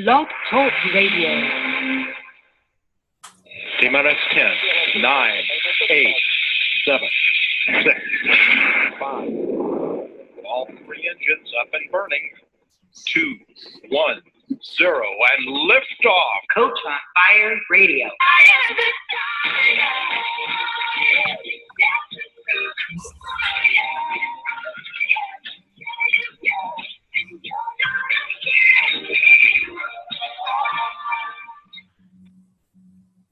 Blog Talk Radio. T-minus 10, 9, 8, 7, 6, 5. All three engines up and burning. 2, 1, 0, and lift off. Coach on Fire Radio.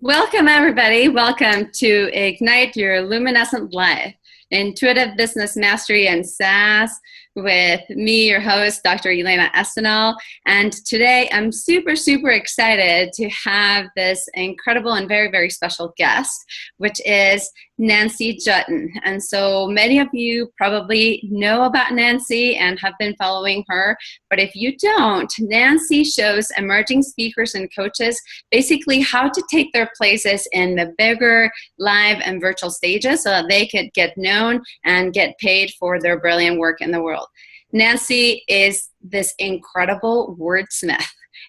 Welcome, everybody. Welcome to Ignite Your Luminescent Life, Intuitive Business Mastery and SaaS with me, your host, Dr. Elena Estanol. And today I'm super excited to have this incredible and very special guest, which is Nancy Juetten. And so many of you probably know about Nancy and have been following her. But if you don't, Nancy shows emerging speakers and coaches basically how to take their places in the bigger live and virtual stages so that they could get known and get paid for their brilliant work in the world. Nancy is this incredible wordsmith,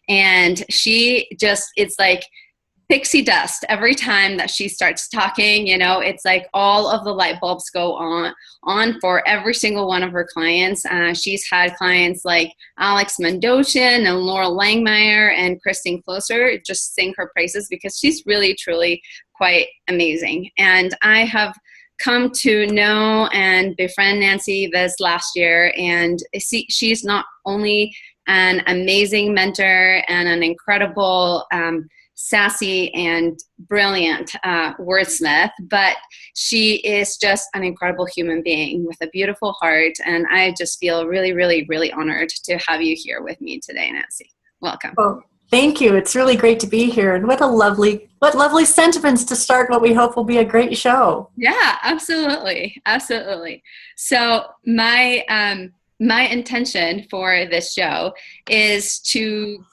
and she just, it's like pixie dust every time that she starts talking. You know, it's like all of the light bulbs go on for every single one of her clients. She's had clients like Alex Mendocian and Laurel Langmeyer and Christine Closer just sing her praises because she's really truly quite amazing. And I have come to know and befriend Nancy this last year, and she's not only an amazing mentor and an incredible sassy and brilliant wordsmith, but she is just an incredible human being with a beautiful heart, and I just feel really honored to have you here with me today, Nancy. Welcome. Oh, thank you. It's really great to be here, and what lovely sentiments to start what we hope will be a great show. Yeah, absolutely. So my intention for this show is to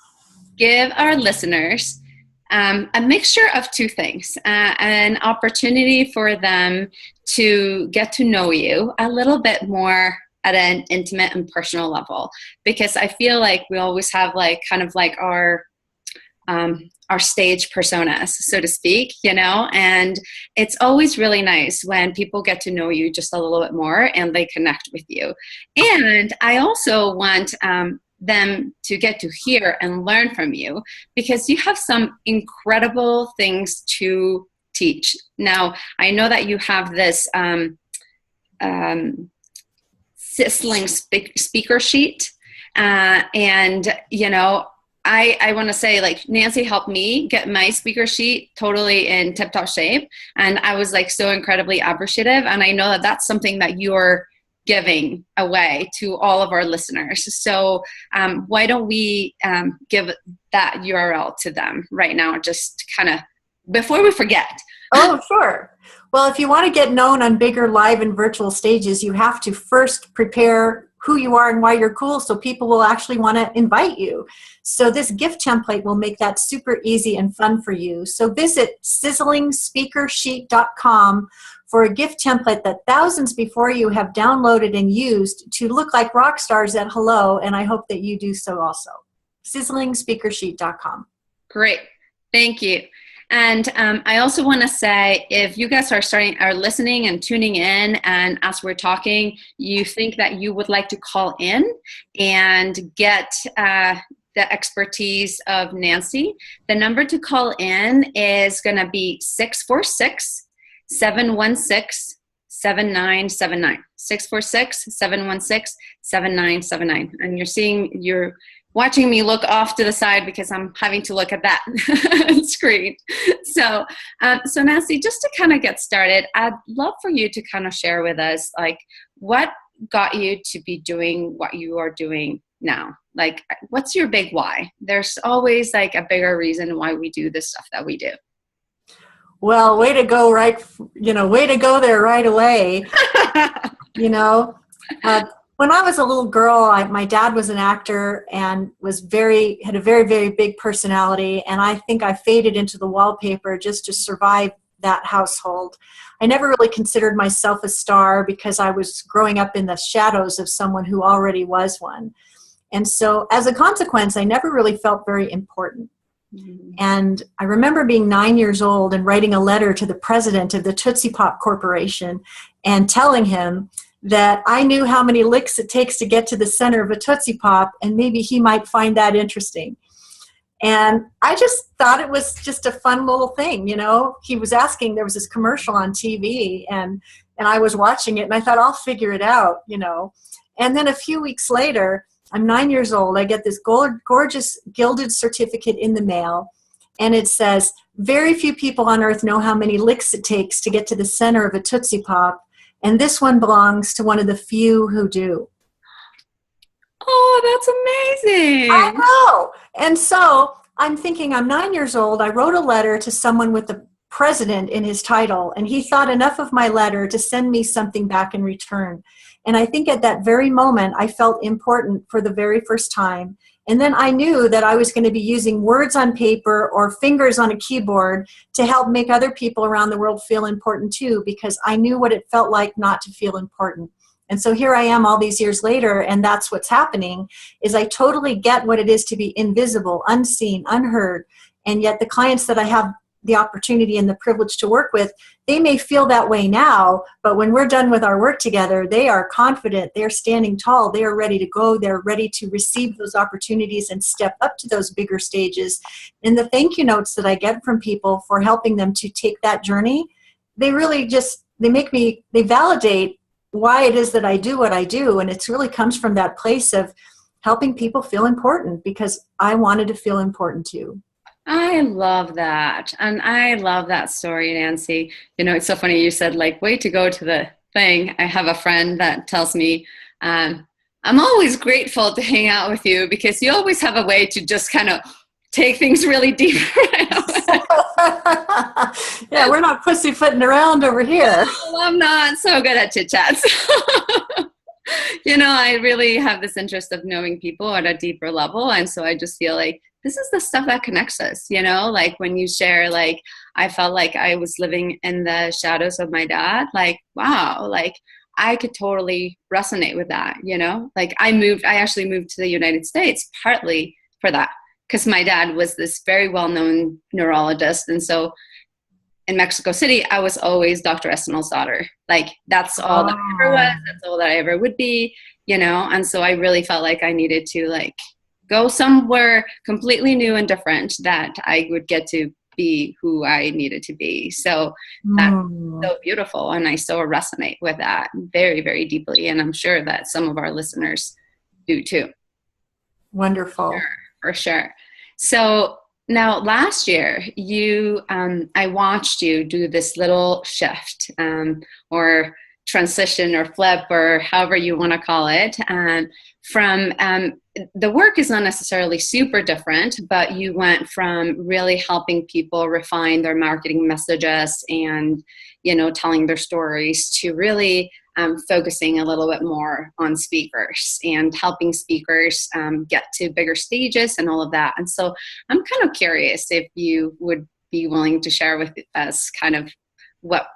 give our listeners a mixture of two things, an opportunity for them to get to know you a little bit more at an intimate and personal level, because I feel like we always have like kind of like our stage personas, so to speak, you know, and it's always really nice when people get to know you just a little bit more and they connect with you. And I also want them to get to hear and learn from you, because you have some incredible things to teach. Now, I know that you have this sizzling speaker sheet, and, you know, I want to say, like, Nancy helped me get my speaker sheet totally in tip-top shape, and I was, like, so incredibly appreciative, and I know that that's something that you're giving away to all of our listeners. So why don't we give that URL to them right now, just kind of before we forget. Oh, sure. Well, if you want to get known on bigger live and virtual stages, you have to first prepare who you are and why you're cool, so people will actually want to invite you. So this gift template will make that super easy and fun for you. So visit sizzlingspeakersheet.com for a gift template that thousands before you have downloaded and used to look like rock stars at Hello, and I hope that you do so also. sizzlingspeakersheet.com. Great. Thank you. And I also want to say, if you guys are listening and tuning in, and as we're talking, you think that you would like to call in and get the expertise of Nancy, the number to call in is going to be 646-716-7979. 646-716-7979. And you're watching me look off to the side because I'm having to look at that screen. So Nancy, just to kind of get started, I'd love for you to kind of share with us, like, what got you to be doing what you are doing now? Like, what's your big why? There's always like a bigger reason why we do the stuff that we do. Well, way to go there right away. When I was a little girl, my dad was an actor and had a very big personality, and I think I faded into the wallpaper just to survive that household. I never really considered myself a star because I was growing up in the shadows of someone who already was one. And so as a consequence, I never really felt very important. And I remember being 9 years old and writing a letter to the president of the Tootsie Pop Corporation and telling him that I knew how many licks it takes to get to the center of a Tootsie Pop, and maybe he might find that interesting. And I just thought it was just a fun little thing, you know. He was asking, there was this commercial on TV, and I was watching it, and I thought, I'll figure it out, you know. And then a few weeks later, I'm 9 years old. I get this gorgeous gilded certificate in the mail, and it says, very few people on earth know how many licks it takes to get to the center of a Tootsie Pop, and this one belongs to one of the few who do. Oh, that's amazing. I know. And so I'm thinking, I'm 9 years old. I wrote a letter to someone with the president in his title, and he thought enough of my letter to send me something back in return. And I think at that very moment, I felt important for the very first time. And then I knew that I was going to be using words on paper or fingers on a keyboard to help make other people around the world feel important too, because I knew what it felt like not to feel important. And so here I am all these years later, and that's what's happening, is I totally get what it is to be invisible, unseen, unheard. And yet the clients that I have the opportunity and the privilege to work with, they may feel that way now, but when we're done with our work together, they are confident, they're standing tall, they are ready to go, they're ready to receive those opportunities and step up to those bigger stages. And the thank you notes that I get from people for helping them to take that journey, they really just, they validate why it is that I do what I do. And it really comes from that place of helping people feel important, because I wanted to feel important too. I love that. And I love that story, Nancy. You know, it's so funny. You said, like, wait to go to the thing. I have a friend that tells me, I'm always grateful to hang out with you because you always have a way to just kind of take things really deep. Yeah, we're not pussyfooting around over here. Well, I'm not so good at chit chats. You know, I really have this interest of knowing people at a deeper level. And so I just feel like this is the stuff that connects us, you know, like when you share, like, I felt like I was living in the shadows of my dad. Like, wow, like I could totally resonate with that, you know, like I actually moved to the United States partly for that, because my dad was this very well-known neurologist. And so in Mexico City, I was always Dr. Estanol's daughter. Like, that's all that I ever was. That's all that I ever would be, you know? And so I really felt like I needed to, like, go somewhere completely new and different that I would get to be who I needed to be. So that's so beautiful. And I so resonate with that very, very deeply. And I'm sure that some of our listeners do too. Wonderful. For sure. So now last year, I watched you do this little shift or transition or flip or however you want to call it, from the work is not necessarily super different, but you went from really helping people refine their marketing messages and, you know, telling their stories to really focusing a little bit more on speakers and helping speakers get to bigger stages and all of that. And so I'm kind of curious if you would be willing to share with us kind of what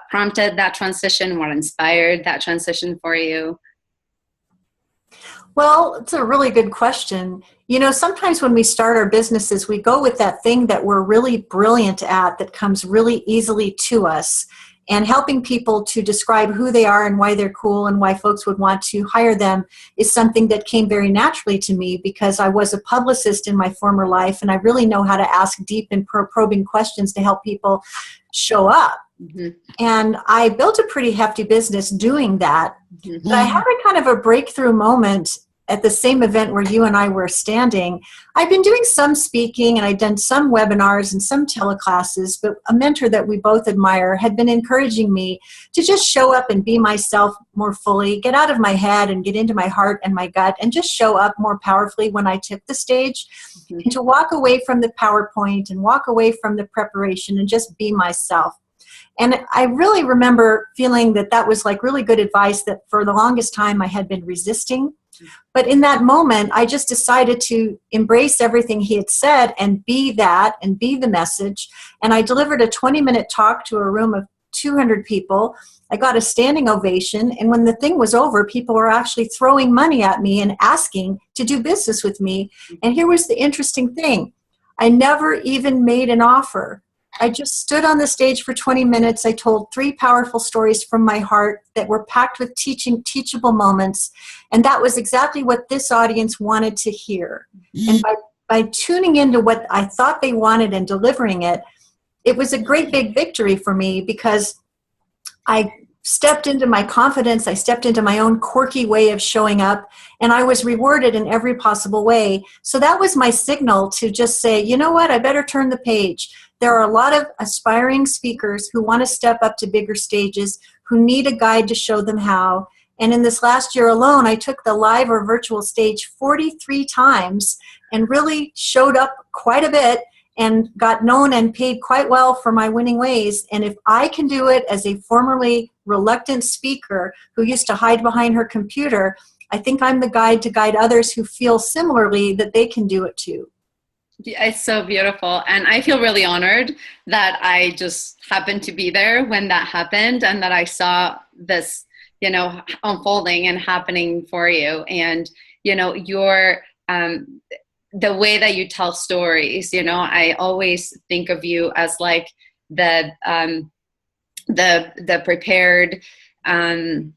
prompted that transition, what inspired that transition for you? Well, it's a really good question. You know, sometimes when we start our businesses, we go with that thing that we're really brilliant at that comes really easily to us. And helping people to describe who they are and why they're cool and why folks would want to hire them is something that came very naturally to me because I was a publicist in my former life, and I really know how to ask deep and probing questions to help people show up. Mm-hmm. And I built a pretty hefty business doing that. Mm-hmm. But I had a kind of a breakthrough moment at the same event where you and I were standing. I've been doing some speaking and I'd done some webinars and some teleclasses, but a mentor that we both admire had been encouraging me to just show up and be myself more fully, get out of my head and get into my heart and my gut and just show up more powerfully when I took the stage, mm-hmm. and to walk away from the PowerPoint and walk away from the preparation and just be myself. And I really remember feeling that that was like really good advice that for the longest time I had been resisting. But in that moment, I just decided to embrace everything he had said and be that and be the message. And I delivered a 20-minute talk to a room of 200 people. I got a standing ovation. And when the thing was over, people were actually throwing money at me and asking to do business with me. And here was the interesting thing. I never even made an offer. I just stood on the stage for 20 minutes. I told 3 powerful stories from my heart that were packed with teachable moments. And that was exactly what this audience wanted to hear. And by tuning into what I thought they wanted and delivering it, it was a great big victory for me, because I stepped into my confidence. I stepped into my own quirky way of showing up, and I was rewarded in every possible way. So that was my signal to just say, you know what, I better turn the page. There are a lot of aspiring speakers who want to step up to bigger stages, who need a guide to show them how. And in this last year alone, I took the live or virtual stage 43 times and really showed up quite a bit and got known and paid quite well for my winning ways. And if I can do it as a formerly reluctant speaker who used to hide behind her computer, I think I'm the guide to guide others who feel similarly that they can do it too. It's so beautiful. And I feel really honored that I just happened to be there when that happened, and that I saw this, you know, unfolding and happening for you. And, you know, your, the way that you tell stories, you know, I always think of you as like the prepared, why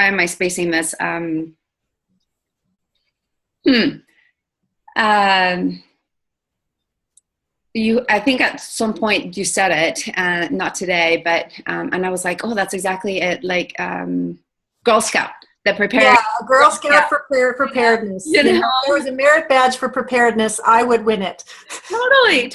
am I spacing this? I think at some point you said it, not today, but, and I was like, oh, that's exactly it. Like, Girl Scout, the prepared. Yeah, Girl Scout for preparedness. You know? If there was a merit badge for preparedness, I would win it. Totally.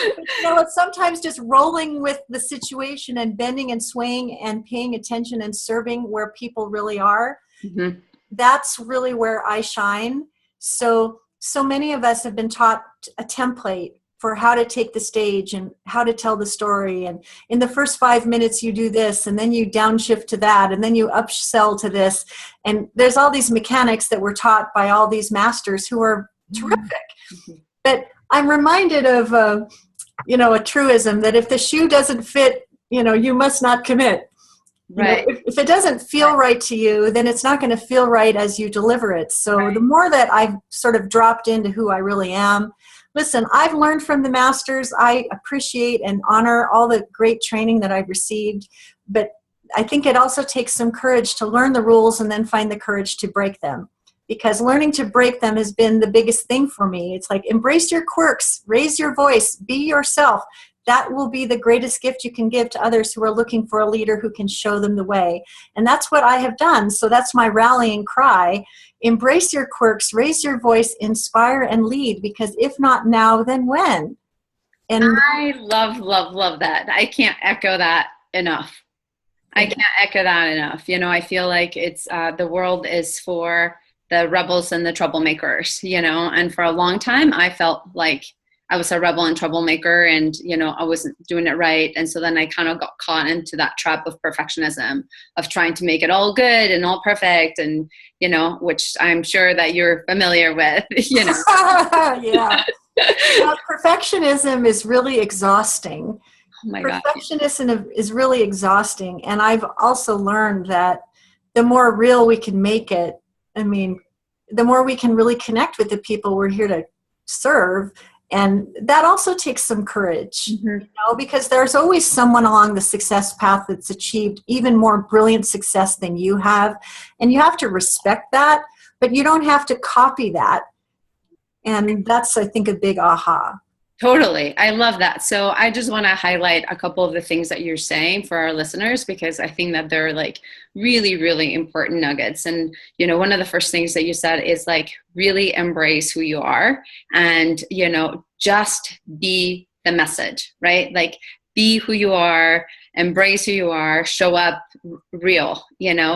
You know, it's sometimes just rolling with the situation and bending and swaying and paying attention and serving where people really are. Mm-hmm. That's really where I shine. So many of us have been taught a template for how to take the stage and how to tell the story. And in the first 5 minutes, you do this, and then you downshift to that, and then you upsell to this. And there's all these mechanics that we're taught by all these masters who are terrific. Mm-hmm. But I'm reminded of, a truism that if the shoe doesn't fit, you must not commit. Right. If it doesn't feel right to you, then it's not going to feel right as you deliver it. So the more that I've sort of dropped into who I really am, listen, I've learned from the masters. I appreciate and honor all the great training that I've received. But I think it also takes some courage to learn the rules and then find the courage to break them. Because learning to break them has been the biggest thing for me. It's like, embrace your quirks, raise your voice, be yourself. That will be the greatest gift you can give to others who are looking for a leader who can show them the way. And that's what I have done. So that's my rallying cry. Embrace your quirks, raise your voice, inspire and lead, because if not now, then when? And I love that. I can't echo that enough. I feel like it's the world is for the rebels and the troublemakers, and for a long time I felt like I was a rebel and troublemaker, and, I wasn't doing it right. And so then I kind of got caught into that trap of perfectionism, of trying to make it all good and all perfect. And, which I'm sure that you're familiar with, Yeah. Perfectionism is really exhausting. Oh my God. Perfectionism is really exhausting. And I've also learned that the more real we can make it, the more we can really connect with the people we're here to serve. And that also takes some courage, because there's always someone along the success path that's achieved even more brilliant success than you have. And you have to respect that, but you don't have to copy that. And that's, I think, a big aha. Totally. I love that. So I just want to highlight a couple of the things that you're saying for our listeners, because I think that they're like really, really important nuggets. And, one of the first things that you said is like, really embrace who you are and, just be the message, right? Like, be who you are, embrace who you are, show up real,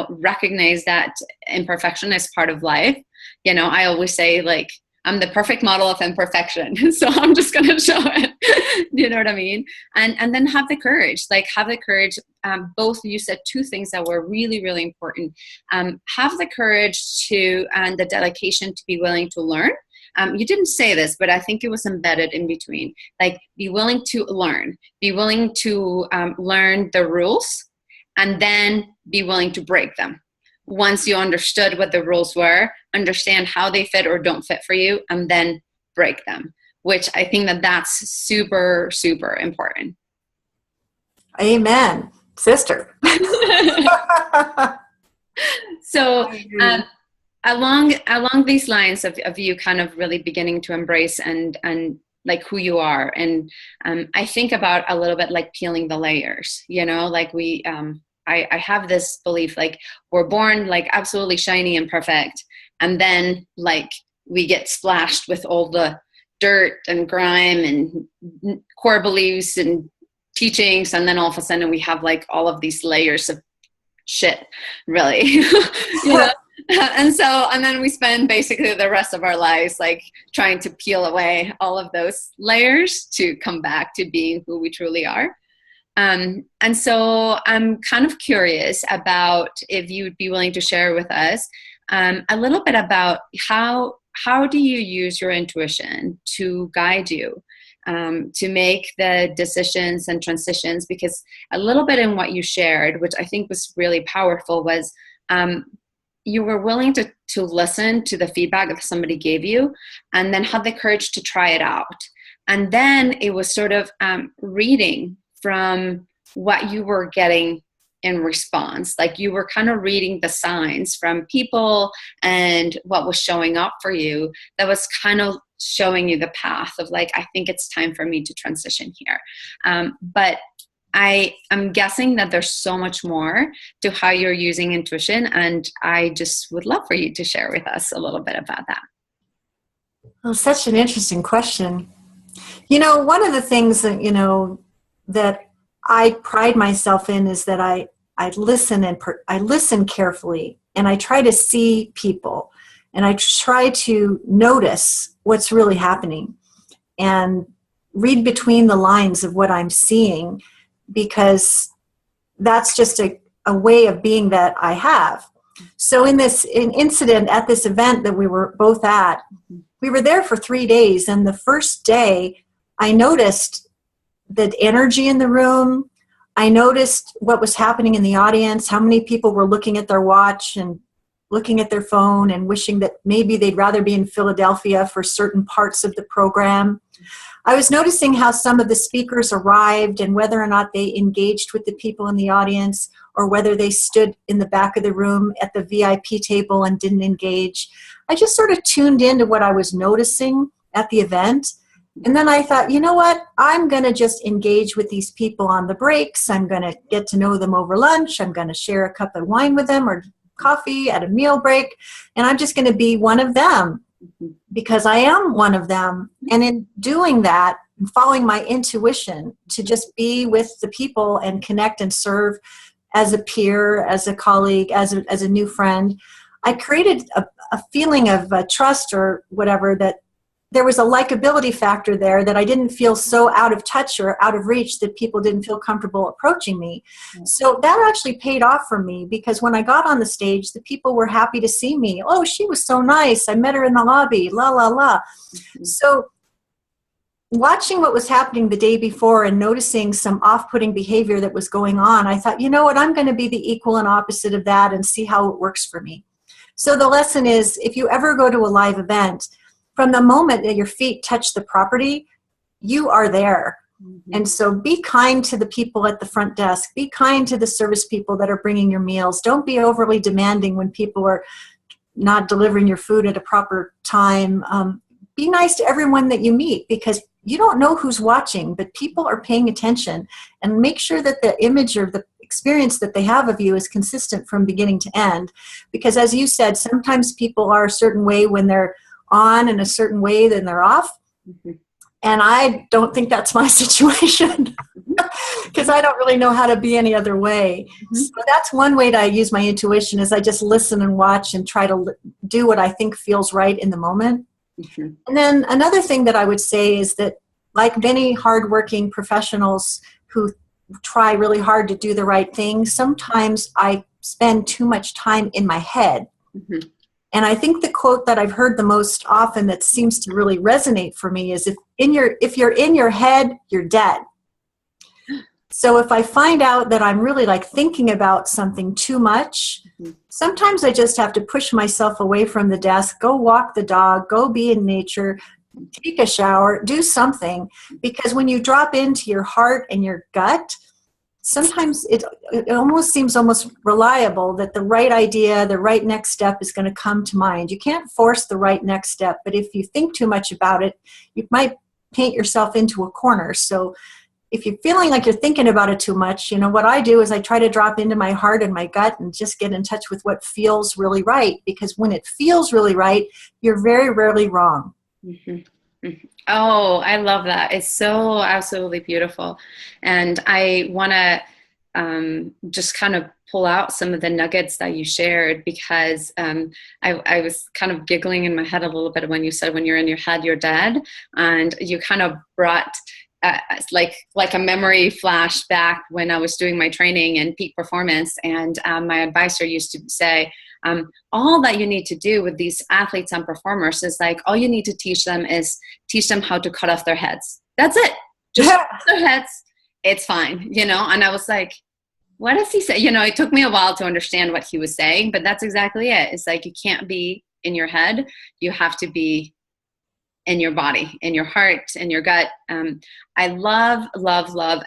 recognize that imperfection is part of life. I always say, like, I'm the perfect model of imperfection. So I'm just going to show it. You know what I mean? And then have the courage, both you said two things that were really, really important. Have the courage to, and the dedication to be willing to learn, you didn't say this, but I think it was embedded in between. Like, be willing to learn, be willing to learn the rules, and then be willing to break them. Once you understood what the rules were, understand how they fit or don't fit for you, and then break them, which I think that that's super, super important. Amen, sister. So along these lines of you kind of really beginning to embrace and like who you are, and I think about a little bit like peeling the layers, you know, like I have this belief, like, we're born like absolutely shiny and perfect, and then like we get splashed with all the dirt and grime and core beliefs and teachings, and then all of a sudden we have like all of these layers of shit, really. You know? And then we spend basically the rest of our lives like trying to peel away all of those layers to come back to being who we truly are. And so I'm kind of curious about if you would be willing to share with us a little bit about how do you use your intuition to guide you to make the decisions and transitions? Because a little bit in what you shared, which I think was really powerful, was you were willing to listen to the feedback that somebody gave you, and then had the courage to try it out. And then it was sort of reading from what you were getting in response. Like, you were kind of reading the signs from people and what was showing up for you that was kind of showing you the path of like, I think it's time for me to transition here. But I'm guessing that there's so much more to how you're using intuition, and I just would love for you to share with us a little bit about that. Well, such an interesting question. You know, one of the things that, you know, that I pride myself in is that I listen, and I listen carefully, and I try to see people, and I try to notice what's really happening and read between the lines of what I'm seeing, because that's just a way of being that I have. So in this incident at this event that we were both at, we were there for 3 days, and the first day I noticed the energy in the room. I noticed what was happening in the audience, how many people were looking at their watch and looking at their phone and wishing that maybe they'd rather be in Philadelphia for certain parts of the program. I was noticing how some of the speakers arrived and whether or not they engaged with the people in the audience, or whether they stood in the back of the room at the VIP table and didn't engage. I just sort of tuned into what I was noticing at the event. And then I thought, you know what? I'm going to just engage with these people on the breaks. I'm going to get to know them over lunch. I'm going to share a cup of wine with them or coffee at a meal break. And I'm just going to be one of them, because I am one of them. And in doing that, following my intuition to just be with the people and connect and serve as a peer, as a colleague, as a new friend, I created a feeling of trust or whatever, that there was a likability factor there, that I didn't feel so out of touch or out of reach that people didn't feel comfortable approaching me. So that actually paid off for me, because when I got on the stage, the people were happy to see me. Oh, she was so nice. I met her in the lobby, la, la, la. So watching what was happening the day before and noticing some off-putting behavior that was going on, I thought, you know what, I'm going to be the equal and opposite of that and see how it works for me. So the lesson is, if you ever go to a live event, from the moment that your feet touch the property, you are there. And so be kind to the people at the front desk. Be kind to the service people that are bringing your meals. Don't be overly demanding when people are not delivering your food at a proper time. Be nice to everyone that you meet, because you don't know who's watching, but people are paying attention. And make sure that the image or the experience that they have of you is consistent from beginning to end. Because as you said, sometimes people are a certain way when they're on, and a certain way then they're off. And I don't think that's my situation, because I don't really know how to be any other way. So that's one way that I use my intuition, is I just listen and watch and try to do what I think feels right in the moment. And then another thing that I would say is that, like many hardworking professionals who try really hard to do the right thing, sometimes I spend too much time in my head. And I think the quote that I've heard the most often that seems to really resonate for me is, if you're in your head, you're dead. So if I find out that I'm really like thinking about something too much, sometimes I just have to push myself away from the desk, go walk the dog, go be in nature, take a shower, do something. Because when you drop into your heart and your gut, sometimes it almost seems almost reliable that the right idea, the right next step is going to come to mind. You can't force the right next step, but if you think too much about it, you might paint yourself into a corner. So if you're feeling like you're thinking about it too much, what I do is I try to drop into my heart and my gut and just get in touch with what feels really right. Because when it feels really right, you're very rarely wrong. Mm-hmm. Mm-hmm. Oh, I love that. It's so absolutely beautiful. And I want to just kind of pull out some of the nuggets that you shared, because I was kind of giggling in my head a little bit when you said, when you're in your head, you're dead. And you kind of brought like a memory flash back when I was doing my training in peak performance. And my advisor used to say, all that you need to do with these athletes and performers is like, all you need to teach them how to cut off their heads. That's it. Just cut off their heads. It's fine, And I was like, what does he say? It took me a while to understand what he was saying, but that's exactly it. It's like, you can't be in your head. You have to be in your body, in your heart, in your gut. I love,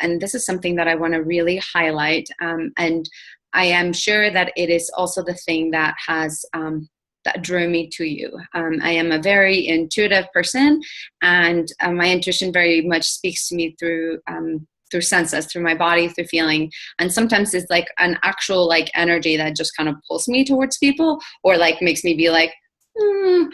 and this is something that I want to really highlight. And I am sure that it is also the thing that has that drew me to you. I am a very intuitive person, and my intuition very much speaks to me through senses, through my body, through feeling. And sometimes it's like an actual like energy that just kind of pulls me towards people, or like makes me be like, and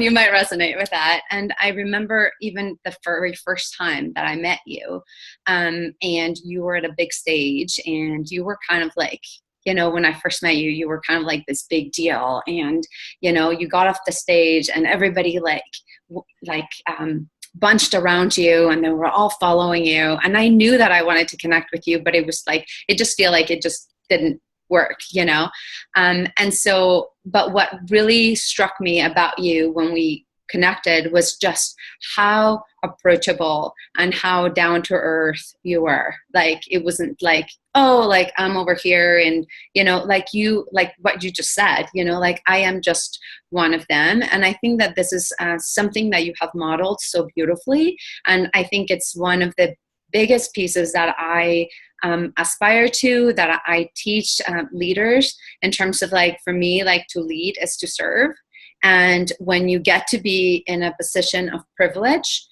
you might resonate with that. And I remember even the very first time that I met you, and you were at a big stage, and you were kind of like, when I first met you, you were kind of like this big deal, and, you got off the stage and everybody bunched around you, and they were all following you. And I knew that I wanted to connect with you, but it was like, it just feel like it just didn't work, and so, but what really struck me about you when we connected was just how approachable and how down to earth you were. Like, it wasn't like, oh, like I'm over here, and like what you just said, like I am just one of them. And I think that this is something that you have modeled so beautifully, and I think it's one of the biggest pieces that I aspire to, that I teach leaders, in terms of like, for me, like to lead is to serve. And when you get to be in a position of privilege,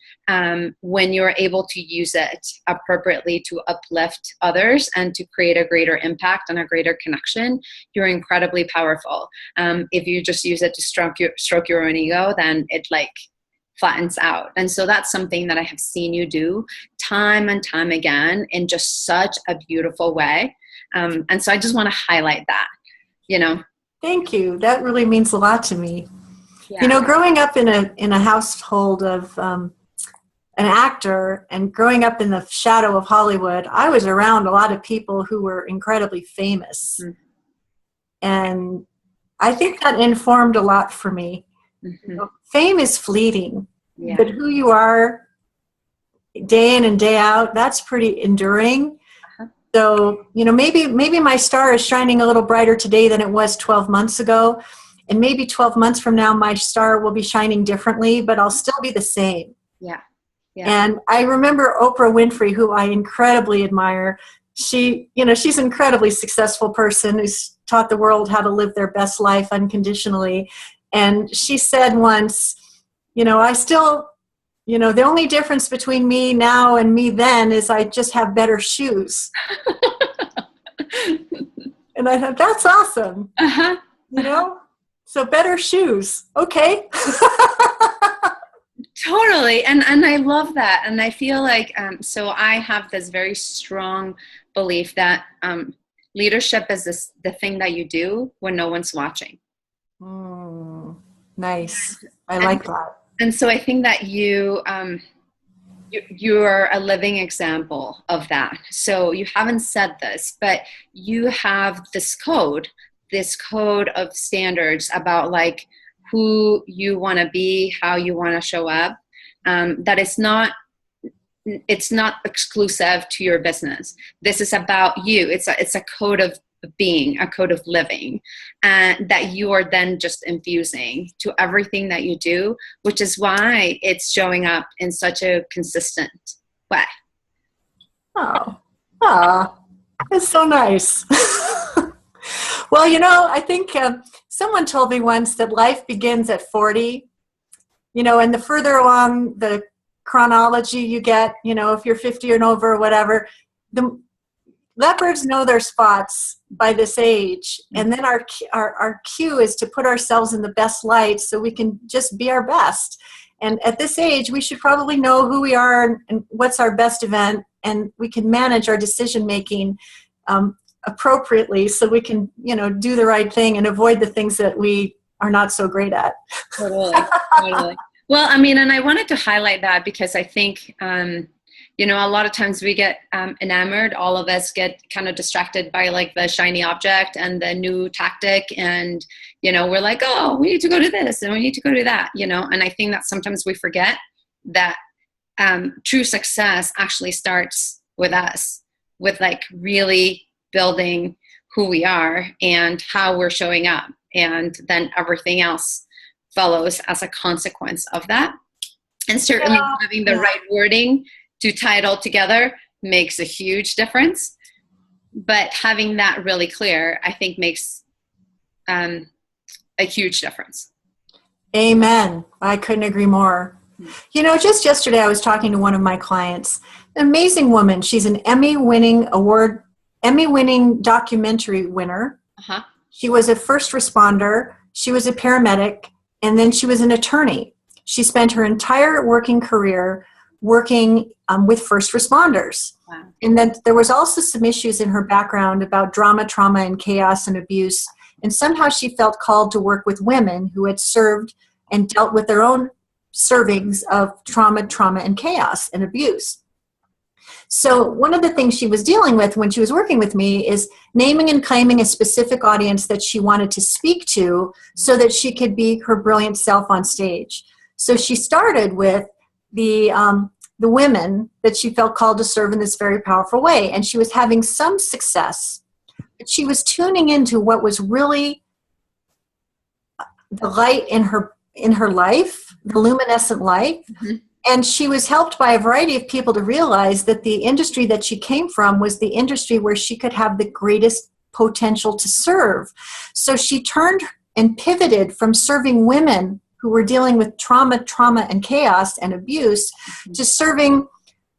when you're able to use it appropriately to uplift others and to create a greater impact and a greater connection, you're incredibly powerful. If you just use it to stroke your own ego, then it like flattens out. And so that's something that I have seen you do time and time again in just such a beautiful way. And so I just want to highlight that, Thank you. That really means a lot to me. Yeah. Growing up in a household of an actor, and growing up in the shadow of Hollywood, I was around a lot of people who were incredibly famous. Mm-hmm. And I think that informed a lot for me. Mm-hmm. Fame is fleeting, but who you are day in and day out, that's pretty enduring. Uh-huh. So, maybe my star is shining a little brighter today than it was 12 months ago. And maybe 12 months from now, my star will be shining differently, but I'll still be the same. Yeah. And I remember Oprah Winfrey, who I incredibly admire. She's an incredibly successful person who's taught the world how to live their best life unconditionally. And she said once, I still, the only difference between me now and me then is I just have better shoes. And I thought, that's awesome. Uh-huh. So better shoes. Okay. Totally. And I love that. And I feel like, so I have this very strong belief that leadership is the thing that you do when no one's watching. Nice. I like that. And so I think that you're a living example of that. So you haven't said this, but you have this code this code of standards about like who you want to be, how you want to show up, that it's not exclusive to your business. This is about you. It's a code of being, a code of living, and that you are then just infusing to everything that you do, which is why it's showing up in such a consistent way. It's so nice. Well, you know, I think someone told me once that life begins at 40, you know, and the further along the chronology you get, you know, if you're 50 and over or whatever, the leopards know their spots by this age. And then our cue is to put ourselves in the best light so we can just be our best. And at this age, we should probably know who we are and what's our best event, and we can manage our decision-making appropriately so we can, you know, do the right thing and avoid the things that we are not so great at. Totally. Well, I mean, and I wanted to highlight that because I think, you know, a lot of times we get enamored, all of us get kind of distracted by like the shiny object and the new tactic. And, you know, we're like, oh, we need to go do this and we need to go do that, you know. And I think that sometimes we forget that true success actually starts with us, with like really building who we are and how we're showing up. And then everything else follows as a consequence of that. And certainly having the right wording to tie it all together makes a huge difference. But having that really clear, I think, makes a huge difference. Amen. I couldn't agree more. You know, just yesterday I was talking to one of my clients, an amazing woman. She's an Emmy-winning documentary winner. Uh-huh. She was a first responder. She was a paramedic. And then she was an attorney. She spent her entire working career working with first responders. Wow. And then there was also some issues in her background about drama, trauma, and chaos and abuse. And somehow she felt called to work with women who had served and dealt with their own servings of trauma, and chaos and abuse. So one of the things she was dealing with when she was working with me is naming and claiming a specific audience that she wanted to speak to so that she could be her brilliant self on stage. So she started with the women that she felt called to serve in this very powerful way. And she was having some success, but she was tuning into what was really the light in her life, the luminescent light. Mm-hmm. And she was helped by a variety of people to realize that the industry that she came from was the industry where she could have the greatest potential to serve. So she turned and pivoted from serving women who were dealing with trauma, and chaos and abuse, mm-hmm. to serving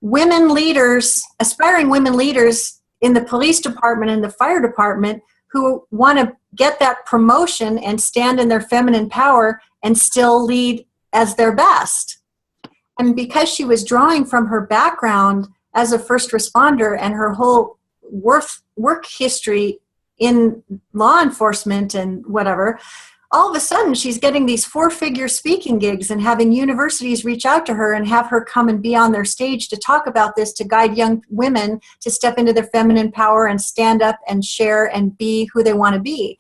women leaders, aspiring women leaders in the police department and the fire department who want to get that promotion and stand in their feminine power and still lead as their best. And because she was drawing from her background as a first responder and her whole work history in law enforcement and whatever, all of a sudden she's getting these 4-figure speaking gigs and having universities reach out to her and have her come and be on their stage to talk about this, to guide young women to step into their feminine power and stand up and share and be who they want to be.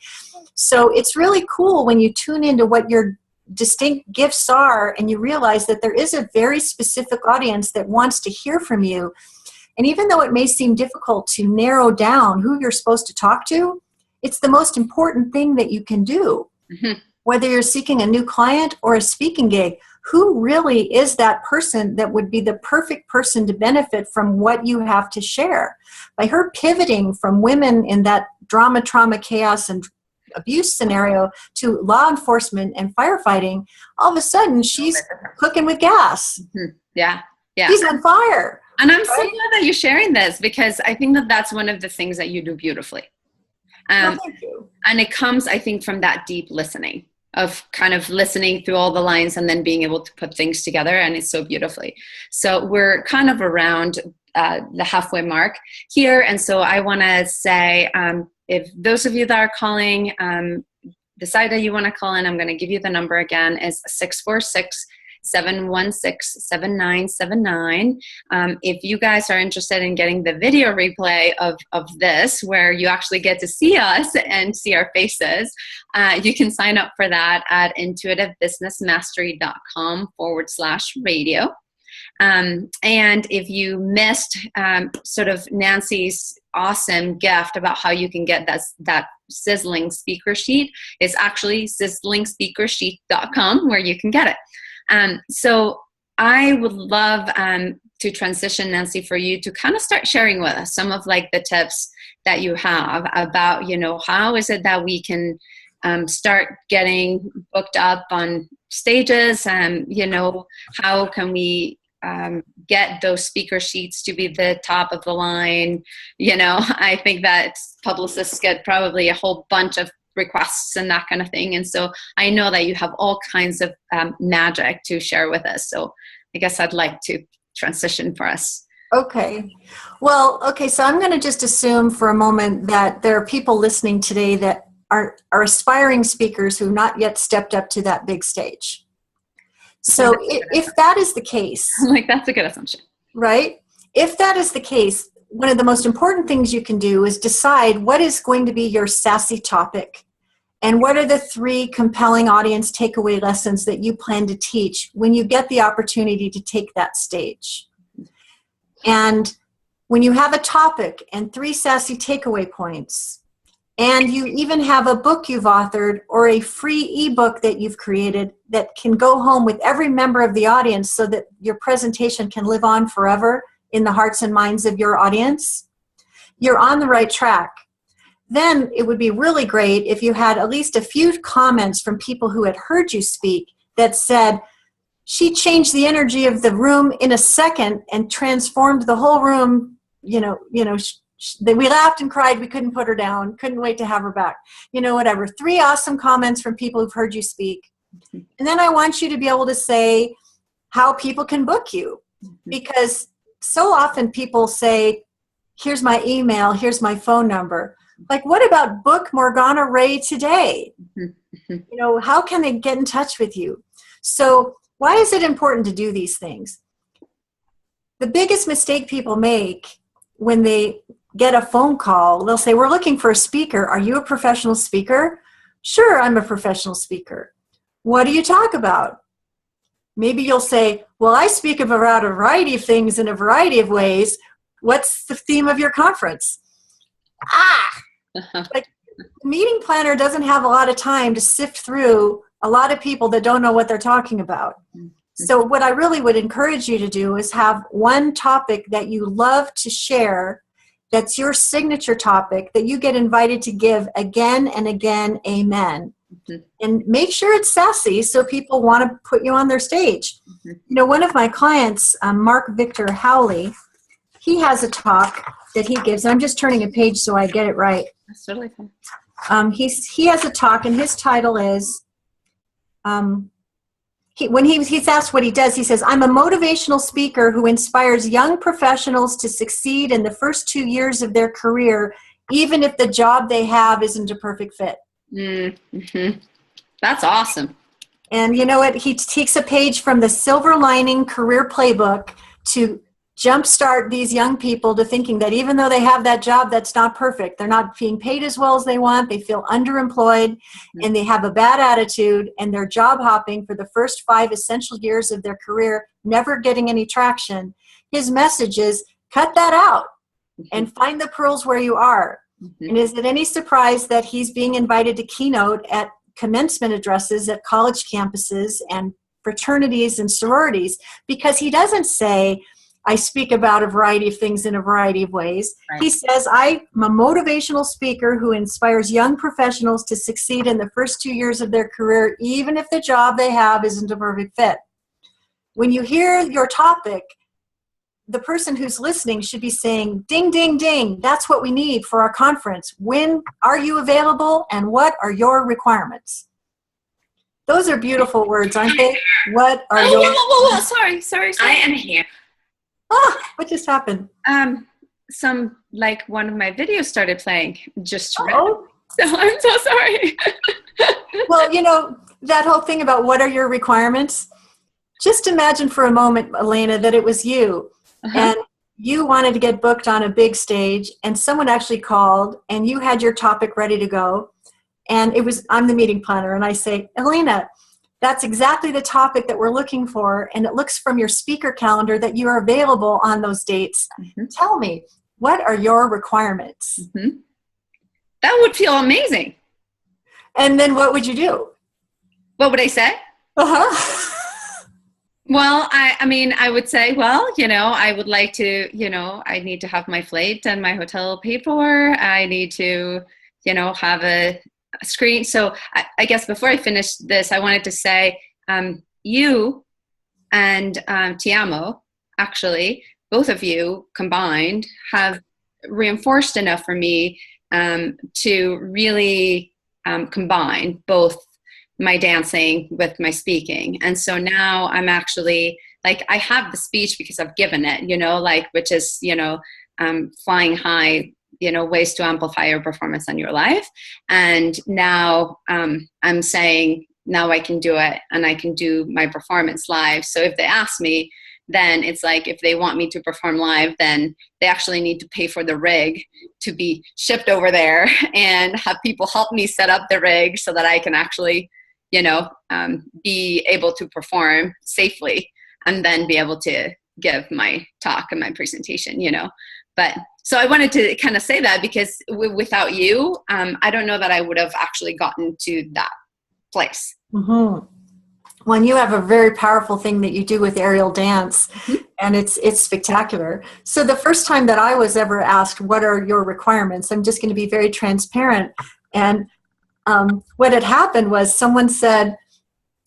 So it's really cool when you tune into what your distinct gifts are and you realize that there is a very specific audience that wants to hear from you. And even though it may seem difficult to narrow down who you're supposed to talk to, it's the most important thing that you can do. Mm-hmm. Whether you're seeking a new client or a speaking gig, who really is that person that would be the perfect person to benefit from what you have to share? By her pivoting from women in that drama, trauma, chaos, and abuse scenario to law enforcement and firefighting, all of a sudden she's cooking with gas. Mm-hmm. Yeah. She's on fire. And I'm so glad that you're sharing this because I think that that's one of the things that you do beautifully. Well, thank you. And it comes, I think, from that deep listening of kind of listening through all the lines and then being able to put things together, and it's so beautifully. So we're kind of around the halfway mark here, and so I want to say, if those of you that are calling decide that you want to call in, I'm going to give you the number again. It's 716-7979. If you guys are interested in getting the video replay of this, where you actually get to see us and see our faces, you can sign up for that at intuitivebusinessmastery.com/radio. And if you missed sort of Nancy's awesome gift about how you can get that sizzling speaker sheet, it's actually sizzlingspeakersheet.com where you can get it. So I would love to transition, Nancy, for you to kind of start sharing with us some of like the tips that you have about, how is it that we can start getting booked up on stages, and, how can we get those speaker sheets to be the top of the line. I think that publicists get probably a whole bunch of requests and that kind of thing. And so I know that you have all kinds of magic to share with us. So I guess I'd like to transition for us. Okay. Well, okay. So I'm going to just assume for a moment that there are people listening today that are aspiring speakers who have not yet stepped up to that big stage. So if that is the case, that's a good assumption, right? If that is the case, one of the most important things you can do is decide what is going to be your sassy topic, and what are the 3 compelling audience takeaway lessons that you plan to teach when you get the opportunity to take that stage. And when you have a topic and 3 sassy takeaway points, and you even have a book you've authored or a free ebook that you've created that can go home with every member of the audience so that your presentation can live on forever in the hearts and minds of your audience, you're on the right track. Then it would be really great if you had at least a few comments from people who had heard you speak that said, she changed the energy of the room in a second and transformed the whole room, we laughed and cried. We couldn't put her down. Couldn't wait to have her back. Whatever. 3 awesome comments from people who've heard you speak. And then I want you to be able to say how people can book you. Because so often people say, here's my email, here's my phone number. Like, what about book Morgana Ray today? How can they get in touch with you? So why is it important to do these things? The biggest mistake people make when they get a phone call, they'll say, we're looking for a speaker. Are you a professional speaker? Sure, I'm a professional speaker. What do you talk about? Maybe you'll say, well, I speak about a variety of things in a variety of ways. What's the theme of your conference? Like, the meeting planner doesn't have a lot of time to sift through a lot of people that don't know what they're talking about. So what I really would encourage you to do is have one topic that you love to share, that's your signature topic that you get invited to give again and again, amen. And make sure it's sassy so people want to put you on their stage. One of my clients, Mark Victor Howley, he has a talk that he gives. I'm just turning a page so I get it right. That's totally fine. He has a talk, and his title is, when he's asked what he does, he says, I'm a motivational speaker who inspires young professionals to succeed in the first 2 years of their career, even if the job they have isn't a perfect fit. That's awesome. And you know what? He takes a page from the Silver Lining Career Playbook to jumpstart these young people to thinking that even though they have that job that's not perfect, they're not being paid as well as they want, they feel underemployed, and they have a bad attitude, and they're job hopping for the first 5 essential years of their career, never getting any traction. His message is, cut that out and find the pearls where you are. And is it any surprise that he's being invited to keynote at commencement addresses at college campuses and fraternities and sororities? Because he doesn't say, I speak about a variety of things in a variety of ways. Right. He says, I'm a motivational speaker who inspires young professionals to succeed in the first 2 years of their career, even if the job they have isn't a perfect fit. When you hear your topic, the person who's listening should be saying, ding, ding, ding, that's what we need for our conference. When are you available, and what are your requirements? Those are beautiful words, aren't they? What are your... Whoa. Sorry. I am here. Oh, what just happened? One of my videos started playing just so I'm so sorry. Well, that whole thing about what are your requirements, Just imagine for a moment, Elena, that it was you. And you wanted to get booked on a big stage, and someone actually called, and you had your topic ready to go. And I'm the meeting planner, and I say, Elena, that's exactly the topic that we're looking for, and it looks from your speaker calendar that you are available on those dates. Tell me, what are your requirements? That would feel amazing. And then what would you do? What would I say? Well, I mean, I would say, well, I would like to, I need to have my flight and my hotel paid for. I need to, have a screen. So I guess before I finish this, I wanted to say you and Tiamo, actually, both of you combined have reinforced enough for me to really combine both my dancing with my speaking. And so now I'm actually, like, I have the speech because I've given it, which is, flying high, ways to amplify your performance on your life. And now I'm saying, now I can do it, and I can do my performance live. So if they ask me, then it's like, if they want me to perform live, then they actually need to pay for the rig to be shipped over there and have people help me set up the rig so that I can actually, be able to perform safely and then be able to give my talk and my presentation, But so I wanted to kind of say that because without you, I don't know that I would have actually gotten to that place. Well, you have a very powerful thing that you do with aerial dance, and it's spectacular. So the first time that I was ever asked, what are your requirements? I'm just going to be very transparent. And what had happened was someone said,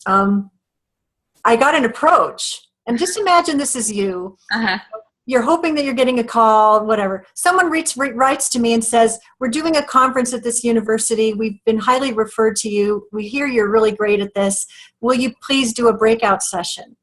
I got an approach. And just imagine this is you. You're hoping that you're getting a call, whatever. Someone writes to me and says, we're doing a conference at this university. We've been highly referred to you. We hear you're really great at this. Will you please do a breakout session?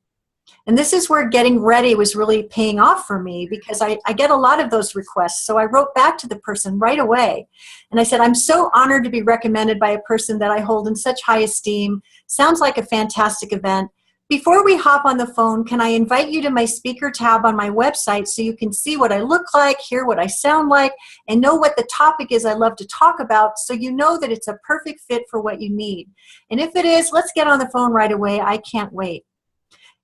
And this is where getting ready was really paying off for me, because I get a lot of those requests. So I wrote back to the person right away. And I said, I'm so honored to be recommended by a person that I hold in such high esteem. Sounds like a fantastic event. Before we hop on the phone, can I invite you to my speaker tab on my website so you can see what I look like, hear what I sound like, and know what the topic is I love to talk about, so you know that it's a perfect fit for what you need. And if it is, let's get on the phone right away. I can't wait.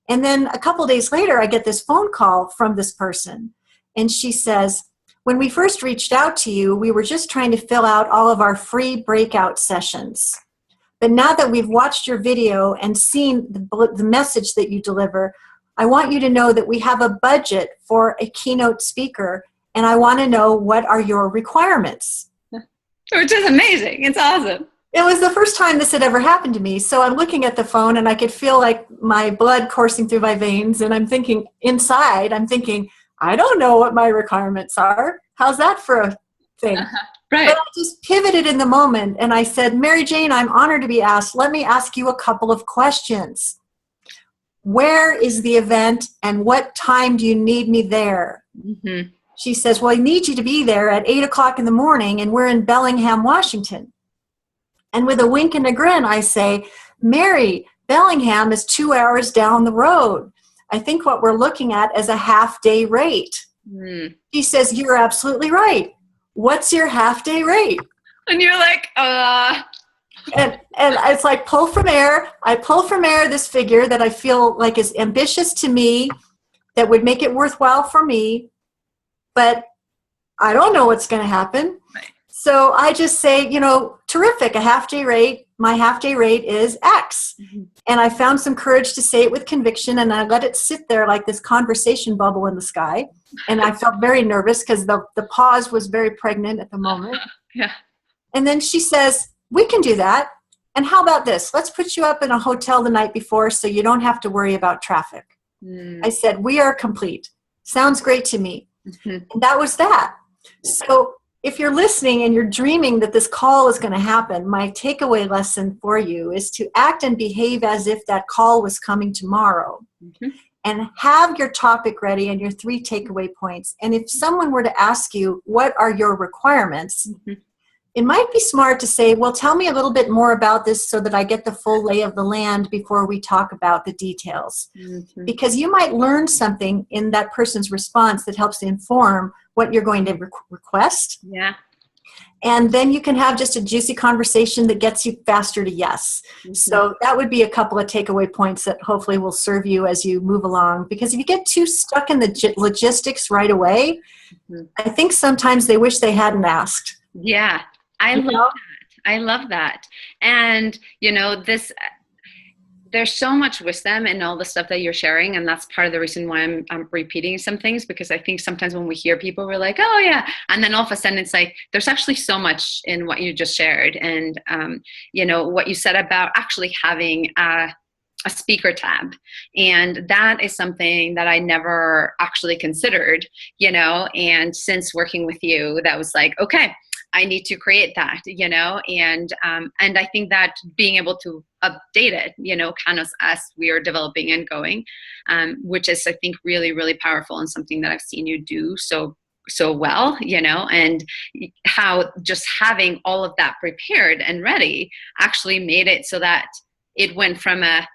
And then a couple days later, I get this phone call from this person. And she says, when we first reached out to you, we were just trying to fill out all of our free breakout sessions. But now that we've watched your video and seen the message that you deliver, I want you to know that we have a budget for a keynote speaker, and I want to know, what are your requirements? Which is amazing. It's awesome. It was the first time this had ever happened to me. So I'm looking at the phone, and I could feel like my blood coursing through my veins. And I'm thinking, I don't know what my requirements are. How's that for a thing? Right. But I just pivoted in the moment, and I said, Mary Jane, I'm honored to be asked. Let me ask you a couple of questions. Where is the event, and what time do you need me there? She says, well, I need you to be there at 8 o'clock in the morning, and we're in Bellingham, Washington. And with a wink and a grin, I say, Mary, Bellingham is 2 hours down the road. I think what we're looking at is a half-day rate. She says, you're absolutely right. What's your half-day rate? And you're like, And it's like pull from air. I pull from air this figure that I feel like is ambitious to me, that would make it worthwhile for me, but I don't know what's going to happen. Right. So I just say, terrific, a half-day rate. My half-day rate is X. And I found some courage to say it with conviction, and I let it sit there like this conversation bubble in the sky. And I felt very nervous because the pause was very pregnant at the moment. Yeah. And then she says, we can do that. And how about this? Let's put you up in a hotel the night before so you don't have to worry about traffic. I said, we are complete. Sounds great to me. And that was that. So if you're listening and you're dreaming that this call is going to happen, my takeaway lesson for you is to act and behave as if that call was coming tomorrow. And have your topic ready and your 3 takeaway points. And if someone were to ask you, what are your requirements? it might be smart to say, well, tell me a little bit more about this so that I get the full lay of the land before we talk about the details. Mm-hmm. Because you might learn something in that person's response that helps inform what you're going to request. Yeah. And then you can have just a juicy conversation that gets you faster to yes. Mm-hmm. So that would be a couple of takeaway points that hopefully will serve you as you move along. Because if you get too stuck in the logistics right away, Mm-hmm. I think sometimes they wish they hadn't asked. Yeah, I love that. I love that. And, there's so much wisdom in all the stuff that you're sharing. And that's part of the reason why I'm repeating some things, because I think sometimes when we hear people, we're like, oh yeah. And then all of a sudden it's like, there's actually so much in what you just shared. And, what you said about actually having a speaker tab. And that is something that I never actually considered, and since working with you, that was like, okay, I need to create that, and I think that being able to update it, kind of as we are developing and going, which is, I think, really, really powerful and something that I've seen you do so well, and how just having all of that prepared and ready actually made it so that it went from a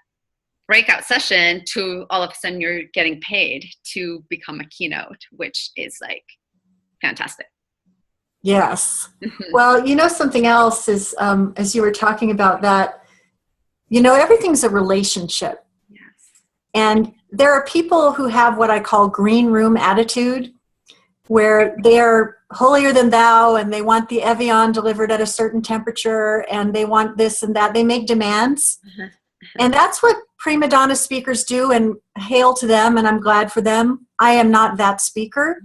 breakout session to all of a sudden you're getting paid to become a keynote, which is like fantastic. Yes. Well, something else is, as you were talking about that, everything's a relationship. Yes. And there are people who have what I call green room attitude, where they're holier than thou and they want the Evian delivered at a certain temperature and they want this and that. They make demands. And that's what prima donna speakers do, and hail to them, and I'm glad for them. I am not that speaker.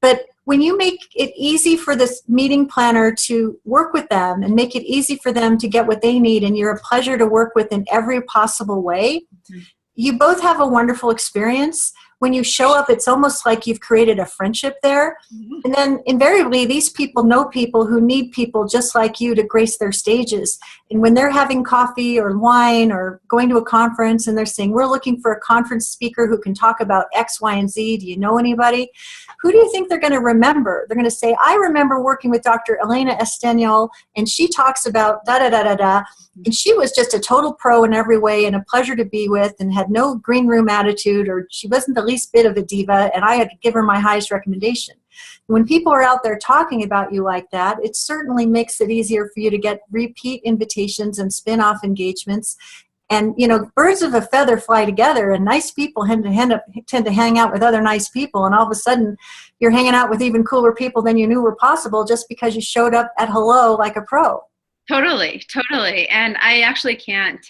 But when you make it easy for this meeting planner to work with them and make it easy for them to get what they need, and you're a pleasure to work with in every possible way, you both have a wonderful experience. When you show up, it's almost like you've created a friendship there. And then invariably, these people know people who need people just like you to grace their stages. And when they're having coffee or wine or going to a conference and they're saying, we're looking for a conference speaker who can talk about X, Y, and Z. Do you know anybody? Who do you think they're going to remember? They're going to say, I remember working with Dr. Elena Estanol, and she talks about da-da-da-da-da. And she was just a total pro in every way and a pleasure to be with and had no green room attitude, or she wasn't the least bit of a diva, and I had to give her my highest recommendation. When people are out there talking about you like that, it certainly makes it easier for you to get repeat invitations and spin-off engagements. And, birds of a feather fly together, and nice people tend to hang out with other nice people. And all of a sudden, you're hanging out with even cooler people than you knew were possible just because you showed up at hello like a pro. Totally. And I actually can't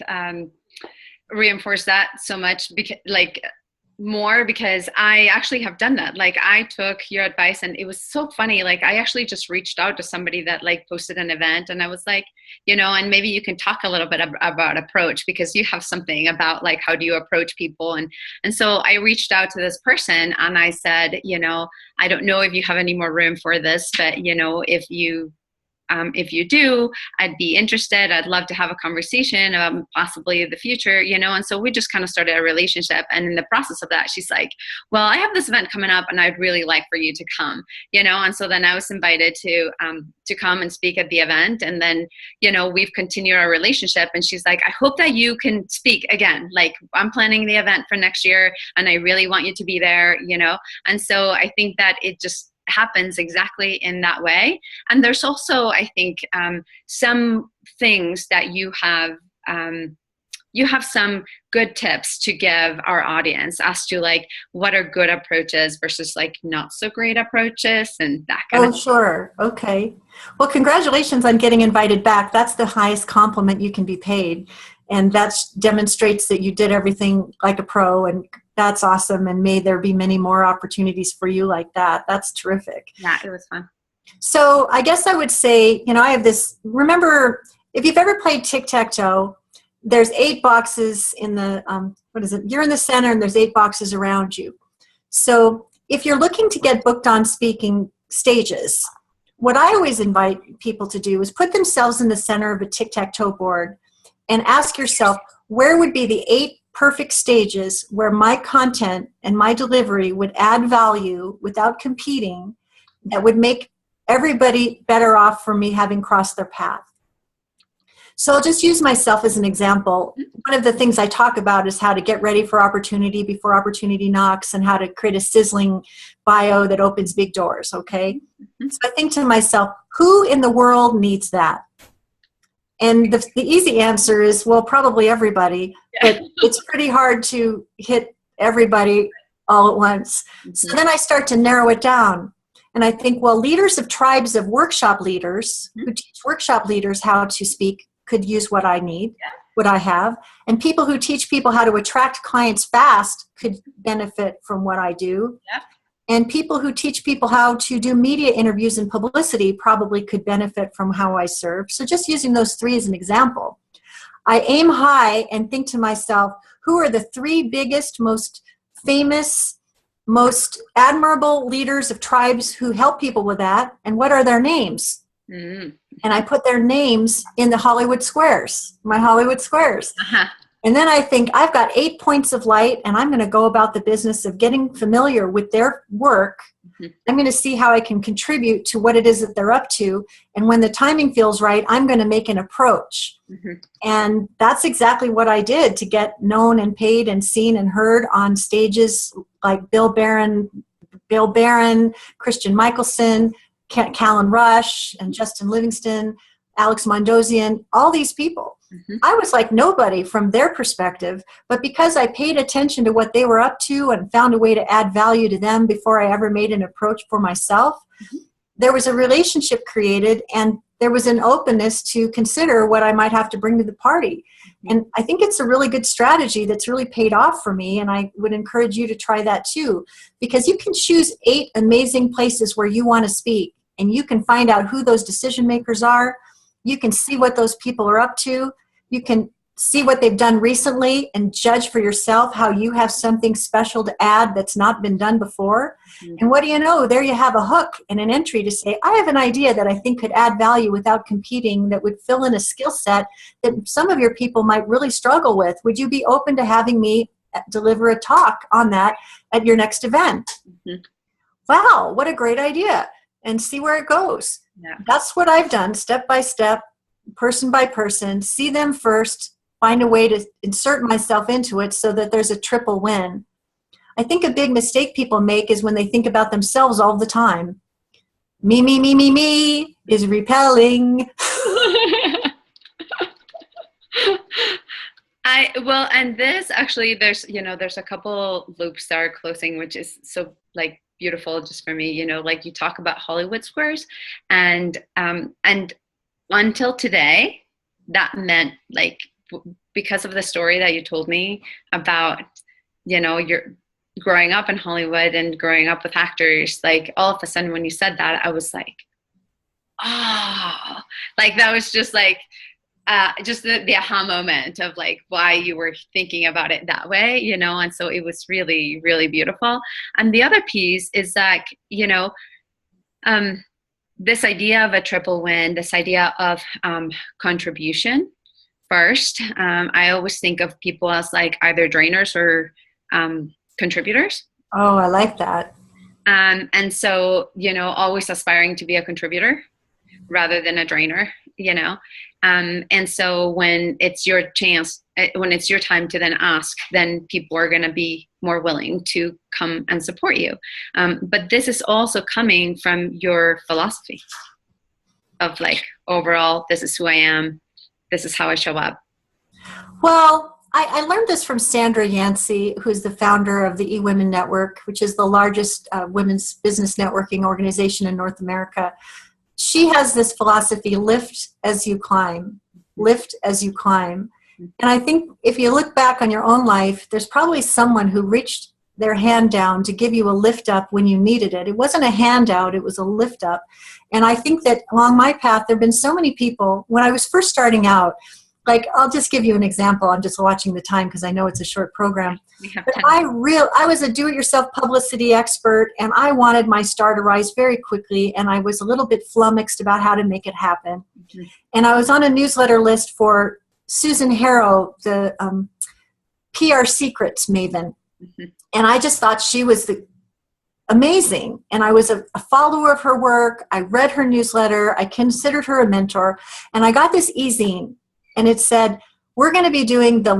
reinforce that so much because I actually have done that. Like, I took your advice, and it was so funny. Like, I actually just reached out to somebody that posted an event, and I was like, and maybe you can talk a little bit about approach, because you have something about how do you approach people. And so I reached out to this person and I said, I don't know if you have any more room for this, but if you do, I'd be interested. I'd love to have a conversation about possibly the future, and so we just kind of started a relationship. And in the process of that, she's like, well, I have this event coming up and I'd really like for you to come, and so then I was invited to come and speak at the event. And then, we've continued our relationship, and she's like, I hope that you can speak again. Like, I'm planning the event for next year and I really want you to be there, and so I think that it just happens exactly in that way. And there's also, I think, some things that you have some good tips to give our audience as to what are good approaches versus not so great approaches and that kind of thing. Sure. Okay. Well, congratulations on getting invited back. That's the highest compliment you can be paid. And that demonstrates that you did everything like a pro, and that's awesome. And may there be many more opportunities for you like that. That's terrific. Yeah, it was fun. So I guess I would say, I have this, remember, if you've ever played tic-tac-toe, there's 8 boxes in the, you're in the center and there's 8 boxes around you. So if you're looking to get booked on speaking stages, what I always invite people to do is put themselves in the center of a tic-tac-toe board and ask yourself, where would be the 8 perfect stages where my content and my delivery would add value without competing, that would make everybody better off for me having crossed their path. So I'll just use myself as an example. One of the things I talk about is how to get ready for opportunity before opportunity knocks, and how to create a sizzling bio that opens big doors, okay? So I think to myself, who in the world needs that? And the easy answer is, well, probably everybody, but it's pretty hard to hit everybody all at once. So then I start to narrow it down. And I think, well, leaders of tribes of workshop leaders who teach workshop leaders how to speak could use what I need, what I have. And people who teach people how to attract clients fast could benefit from what I do. And people who teach people how to do media interviews and publicity probably could benefit from how I serve. So just using those three as an example. I aim high and think to myself, who are the three biggest, most famous, most admirable leaders of tribes who help people with that, and what are their names? And I put their names in the Hollywood squares, my Hollywood squares. And then I think I've got 8 points of light, and I'm going to go about the business of getting familiar with their work. I'm going to see how I can contribute to what it is that they're up to. And when the timing feels right, I'm going to make an approach. And that's exactly what I did to get known and paid and seen and heard on stages like Bill Barron, Christian Michelson, Callan Rush, and Justin Livingston, Alex Mondosian, all these people. I was like nobody from their perspective, but because I paid attention to what they were up to and found a way to add value to them before I ever made an approach for myself, there was a relationship created, and there was an openness to consider what I might have to bring to the party. And I think it's a really good strategy that's really paid off for me, and I would encourage you to try that too, because you can choose 8 amazing places where you want to speak, and you can find out who those decision makers are. You can see what those people are up to. You can see what they've done recently and judge for yourself how you have something special to add that's not been done before. And what do you know? There you have a hook and an entry to say, I have an idea that I think could add value without competing, that would fill in a skill set that some of your people might really struggle with. Would you be open to having me deliver a talk on that at your next event? Wow, what a great idea. And see where it goes. That's what I've done, step by step, person by person. See them first, find a way to insert myself into it so that there's a triple win. I think a big mistake people make is when they think about themselves all the time. Me is repelling. And this actually, there's a couple loops that are closing, which is so like beautiful just for me, like you talk about Hollywood squares, and until today, that meant like, because of the story that you told me about, you're growing up in Hollywood and growing up with actors, like all of a sudden when you said that, I was like, oh, like that was just like, just the aha moment of like why you were thinking about it that way, and so it was really, really beautiful. And the other piece is that, this idea of a triple win, this idea of contribution first. I always think of people as like either drainers or contributors. Oh, I like that. And so, always aspiring to be a contributor rather than a drainer, and so when it's your chance, when it's your time to then ask, then people are going to be more willing to come and support you. But this is also coming from your philosophy of like, overall, this is who I am. This is how I show up. Well, I learned this from Sandra Yancey, who's the founder of the eWomen Network, which is the largest women's business networking organization in North America. She has this philosophy, lift as you climb, lift as you climb. And I think if you look back on your own life, there's probably someone who reached their hand down to give you a lift up when you needed it. It wasn't a handout, it was a lift up. And I think that along my path, there have been so many people, when I was first starting out, like, I'll just give you an example. I'm just watching the time because I know it's a short program. But I was a do-it-yourself publicity expert, and I wanted my star to rise very quickly, and I was a little bit flummoxed about how to make it happen. And I was on a newsletter list for Susan Harrow, the PR secrets maven. And I just thought she was the amazing. And I was a follower of her work. I read her newsletter. I considered her a mentor. And I got this e-zine, and it said, we're going to be doing the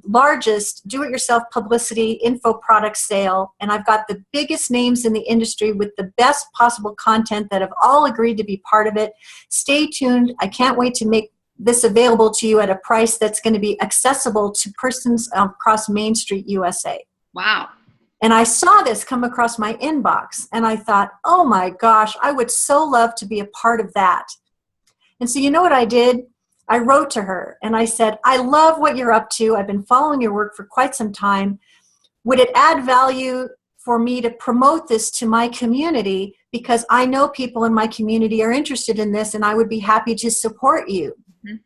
largest do-it-yourself publicity info product sale. And I've got the biggest names in the industry with the best possible content that have all agreed to be part of it. Stay tuned. I can't wait to make this available to you at a price that's going to be accessible to persons across Main Street, USA. Wow. And I saw this come across my inbox, and I thought, oh my gosh, I would so love to be a part of that. And so you know what I did? I wrote to her and I said, I love what you're up to. I've been following your work for quite some time. Would it add value for me to promote this to my community? Because I know people in my community are interested in this, and I would be happy to support you. Mm-hmm.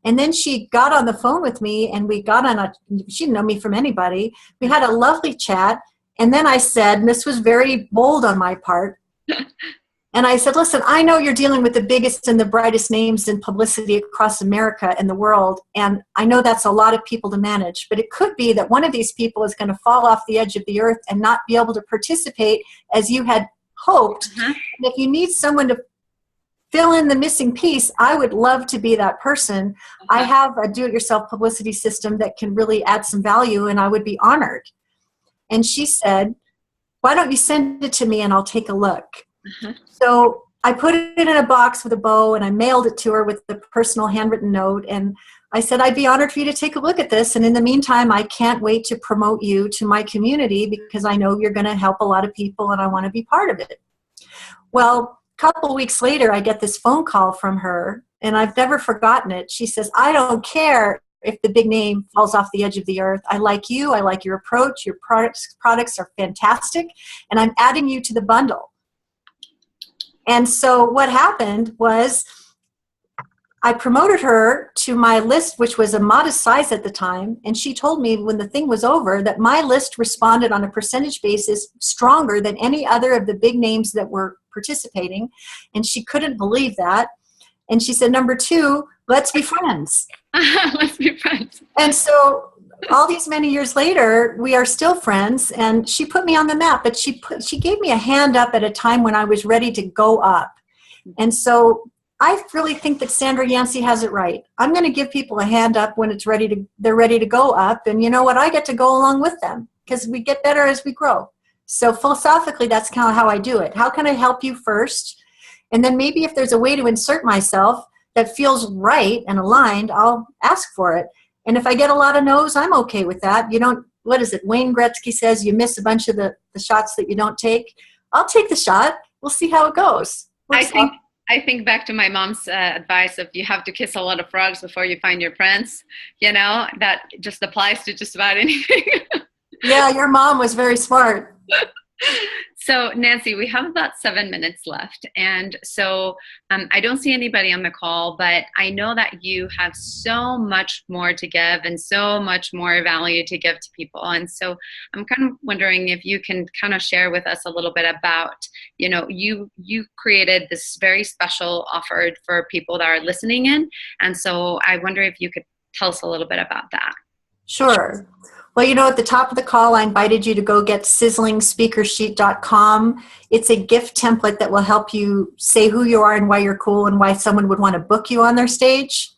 And then she got on the phone with me, and we got on she didn't know me from anybody. We had a lovely chat. And then I said, and this was very bold on my part, and I said, listen, I know you're dealing with the biggest and the brightest names in publicity across America and the world, and I know that's a lot of people to manage, but it could be that one of these people is going to fall off the edge of the earth and not be able to participate as you had hoped. Uh-huh. And if you need someone to fill in the missing piece, I would love to be that person. Uh-huh. I have a do-it-yourself publicity system that can really add some value, and I would be honored. And she said, why don't you send it to me and I'll take a look. Uh-huh. So I put it in a box with a bow, and I mailed it to her with the personal handwritten note. And I said, I'd be honored for you to take a look at this. And in the meantime, I can't wait to promote you to my community, because I know you're going to help a lot of people and I want to be part of it. Well, a couple of weeks later, I get this phone call from her, and I've never forgotten it. She says, I don't care if the big name falls off the edge of the earth. I like you. I like your approach. Your products are fantastic. And I'm adding you to the bundle. And so what happened was I promoted her to my list, which was a modest size at the time. And she told me when the thing was over that my list responded on a percentage basis stronger than any other of the big names that were participating. And she couldn't believe that. And she said, number 2, let's be friends. Let's be friends. And so all these many years later, we are still friends, and she put me on the map, but she gave me a hand up at a time when I was ready to go up. And so I really think that Sandra Yancey has it right. I'm going to give people a hand up when they're ready to go up. And you know what? I get to go along with them, because we get better as we grow. So philosophically, that's kind of how I do it. How can I help you first? And then maybe if there's a way to insert myself that feels right and aligned, I'll ask for it. And if I get a lot of no's, I'm okay with that. You don't, what is it? Wayne Gretzky says you miss a bunch of the shots that you don't take. I'll take the shot. We'll see how it goes. I think back to my mom's advice of you have to kiss a lot of frogs before you find your prince. You know, that just applies to just about anything. Yeah, your mom was very smart. So, Nancy, we have about 7 minutes left. And so I don't see anybody on the call, but I know that you have so much more to give and so much more value to give to people. And so I'm kind of wondering if you can kind of share with us a little bit about, you know, you created this very special offer for people that are listening in. And so I wonder if you could tell us a little bit about that. Sure. Well, you know, at the top of the call, I invited you to go get sizzlingspeakersheet.com. It's a gift template that will help you say who you are and why you're cool and why someone would want to book you on their stage.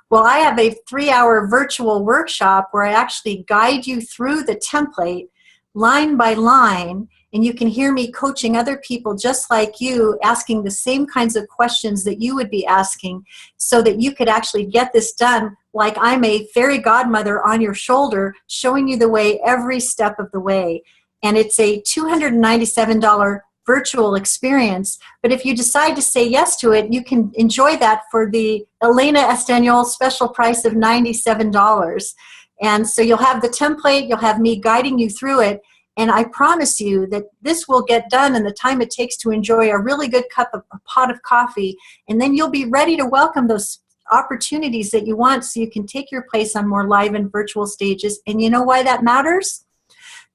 Well, I have a 3-hour virtual workshop where I actually guide you through the template line by line, and you can hear me coaching other people just like you, asking the same kinds of questions that you would be asking, so that you could actually get this done like I'm a fairy godmother on your shoulder, showing you the way every step of the way. And it's a $297 virtual experience. But if you decide to say yes to it, you can enjoy that for the Elena Estanol special price of $97. And so you'll have the template, you'll have me guiding you through it. And I promise you that this will get done in the time it takes to enjoy a really good a pot of coffee. And then you'll be ready to welcome those opportunities that you want, so you can take your place on more live and virtual stages. And you know why that matters?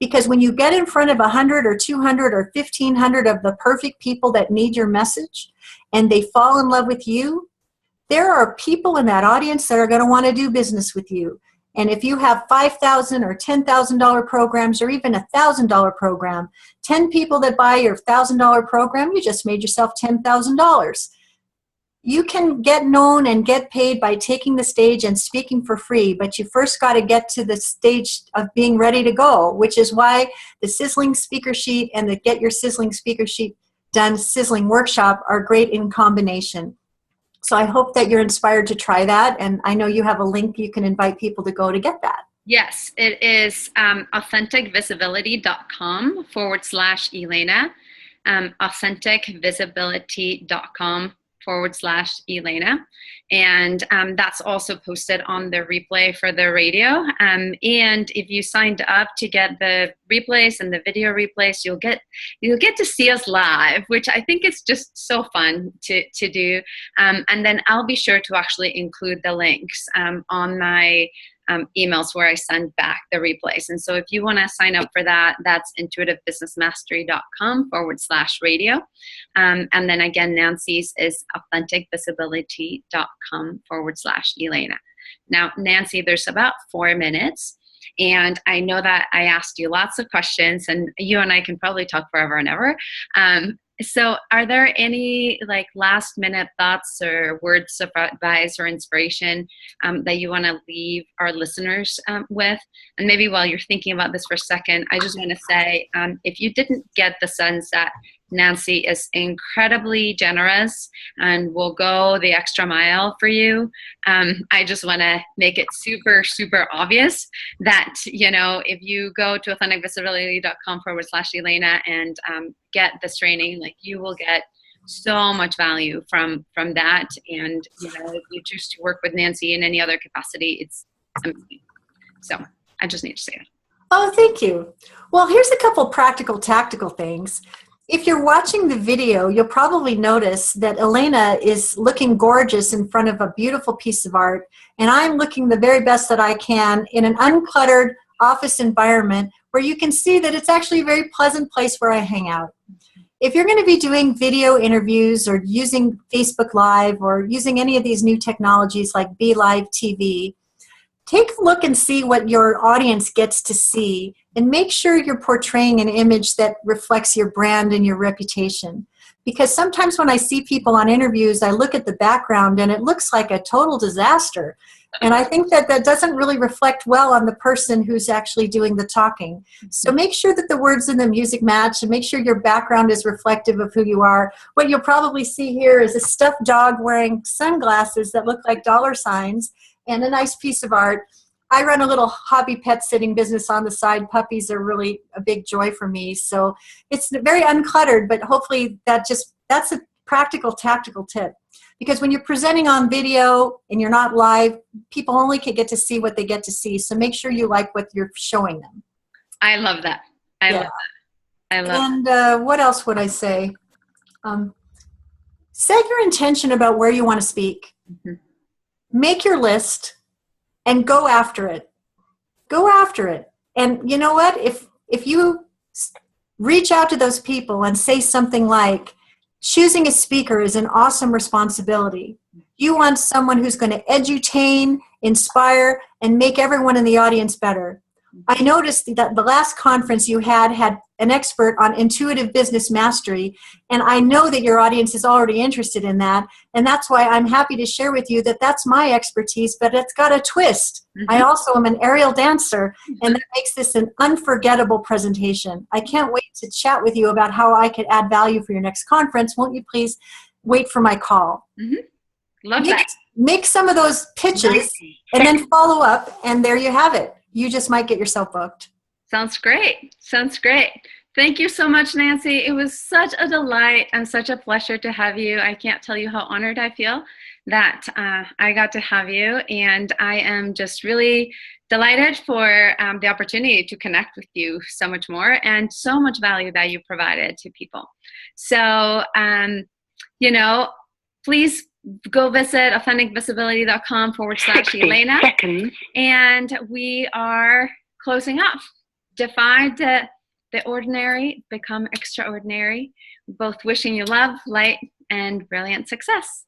Because when you get in front of 100 or 200 or 1,500 of the perfect people that need your message, and they fall in love with you, there are people in that audience that are going to want to do business with you. And if you have $5,000 or $10,000 programs or even $1,000 program, 10 people that buy your $1,000 program, you just made yourself $10,000. You can get known and get paid by taking the stage and speaking for free, but you first got to get to the stage of being ready to go, which is why the Sizzling Speaker Sheet and the Get Your Sizzling Speaker Sheet Done Sizzling Workshop are great in combination. So I hope that you're inspired to try that, and I know you have a link you can invite people to go to get that. Yes, it is authenticvisibility.com/Elena, authenticvisibility.com/Elena. And that's also posted on the replay for the radio. And if you signed up to get the replays and the video replays, you'll get to see us live, which I think is just so fun to do. And then I'll be sure to actually include the links on my emails where I send back the replays. And so if you want to sign up for that, that's intuitivebusinessmastery.com/radio. And then again, Nancy's is authenticvisibility.com/Elena. Now, Nancy, there's about 4 minutes. And I know that I asked you lots of questions, and you and I can probably talk forever and ever. So are there any last minute thoughts or words of advice or inspiration that you want to leave our listeners with? And maybe while you're thinking about this for a second, I just want to say, if you didn't get the sense that Nancy is incredibly generous and will go the extra mile for you, I just want to make it super, super obvious that, if you go to authenticvisibility.com/Elena and get this training, you will get so much value from that. And, if you choose to work with Nancy in any other capacity, it's amazing. So I just need to say that. Oh, thank you. Well, here's a couple practical, tactical things. If you're watching the video, you'll probably notice that Elena is looking gorgeous in front of a beautiful piece of art, and I'm looking the very best that I can in an uncluttered office environment where you can see that it's actually a very pleasant place where I hang out. If you're going to be doing video interviews or using Facebook Live or using any of these new technologies like Be Live TV, take a look and see what your audience gets to see, and make sure you're portraying an image that reflects your brand and your reputation. Because sometimes when I see people on interviews, I look at the background and it looks like a total disaster. And I think that doesn't really reflect well on the person who's actually doing the talking. So make sure that the words and the music match, and make sure your background is reflective of who you are. What you'll probably see here is a stuffed dog wearing sunglasses that look like dollar signs, and a nice piece of art. I run a little hobby pet sitting business on the side. Puppies are really a big joy for me. So it's very uncluttered, but hopefully that's a practical, tactical tip. Because when you're presenting on video and you're not live, people only can get to see what they get to see. So make sure you like what you're showing them. I love that. I love that. I love And what else would I say? Set your intention about where you want to speak. Mm-hmm. Make your list and go after it. Go after it. And you know what? If you reach out to those people and say something like, choosing a speaker is an awesome responsibility. You want someone who's going to edutain, inspire, and make everyone in the audience better. I noticed that the last conference you had an expert on intuitive business mastery, and I know that your audience is already interested in that, and that's why I'm happy to share with you that that's my expertise, but it's got a twist. Mm-hmm. I also am an aerial dancer, and that makes this an unforgettable presentation. I can't wait to chat with you about how I could add value for your next conference. Won't you please wait for my call? Mm-hmm. Love that. Make some of those pitches and then follow up, and there you have it. You just might get yourself booked. Sounds great. Sounds great. Thank you so much, Nancy. It was such a delight and such a pleasure to have you. I can't tell you how honored I feel that I got to have you. And I am just really delighted for the opportunity to connect with you so much more, and so much value that you provided to people. So, please go visit authenticvisibility.com/Elena. And we are closing off. Defy the ordinary, become extraordinary. Both wishing you love, light, and brilliant success.